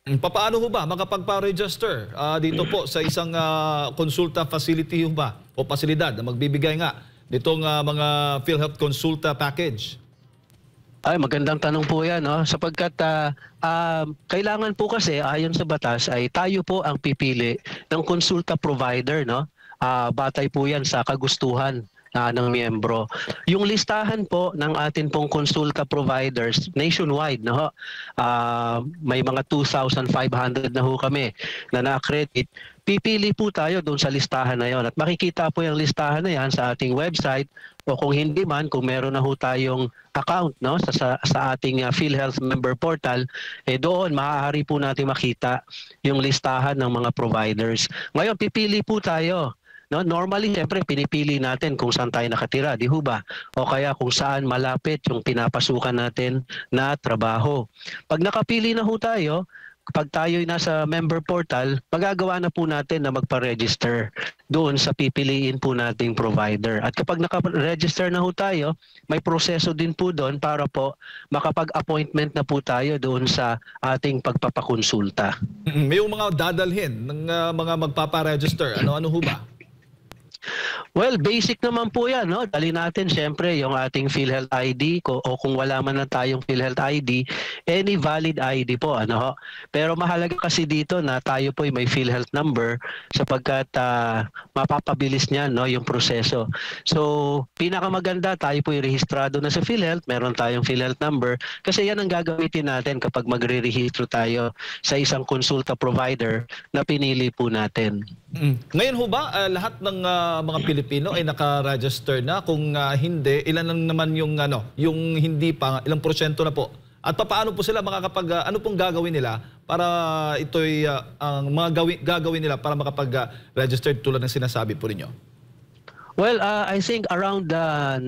Papaano ho ba makapagpa-register dito po sa isang konsulta facility ho ba o pasilidad na magbibigay nga nitong mga PhilHealth Consulta Package? Ay, magandang tanong po yan, no? Sapagkat kailangan po kasi ayon sa batas ay tayo po ang pipili ng konsulta provider, no? Batay po yan sa kagustuhan ng miyembro. Yung listahan po ng atin pong konsulta providers nationwide, no? May mga 2,500 na ho kami na na-accredit. Pipili po tayo doon sa listahan na yon at makikita po yung listahan na yan sa ating website o kung hindi man, kung meron na ho tayong account, no, sa ating PhilHealth member portal, doon maaari po natin makita yung listahan ng mga providers. Ngayon, pipili po tayo. No, normally, siyempre, pinipili natin kung saan tayo nakatira, di ho ba? O kaya kung saan malapit yung pinapasukan natin na trabaho. Pag nakapili na ho tayo, kapag tayo'y nasa member portal, magagawa na po natin na magpa-register doon sa pipiliin po nating provider. At kapag naka-register na ho tayo, may proseso din po doon para po makapag-appointment na po tayo doon sa ating pagpapakonsulta. May yung mga dadalhin ng mga magpapa-register. Ano-ano ho ba? Well, basic naman po yan, no? Dali natin siyempre yung ating PhilHealth ID o kung wala man na tayong PhilHealth ID, any valid ID po, ano ho. Pero mahalaga kasi dito na tayo po may PhilHealth number sapagkat mapapabilis niyan, no, yung proseso. So, pinakamaganda tayo po rehistrado na sa PhilHealth, meron tayong PhilHealth number kasi yan ang gagamitin natin kapag magre-rehistro tayo sa isang konsulta provider na pinili po natin. Ngayon ho ba lahat ng mga Pilipino ay naka-register na? Kung hindi, ilan lang naman yung yung hindi pa, ilang porsyento na po? At paano po sila makakapag ano pong gagawin nila para ito'y ang mga gagawin nila para makapag-register tulad ng sinasabi po ninyo? Well, I think around 19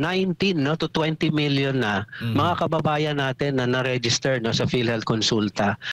no, to 20 million na mga kababayan natin na na-register no, sa PhilHealth Consulta.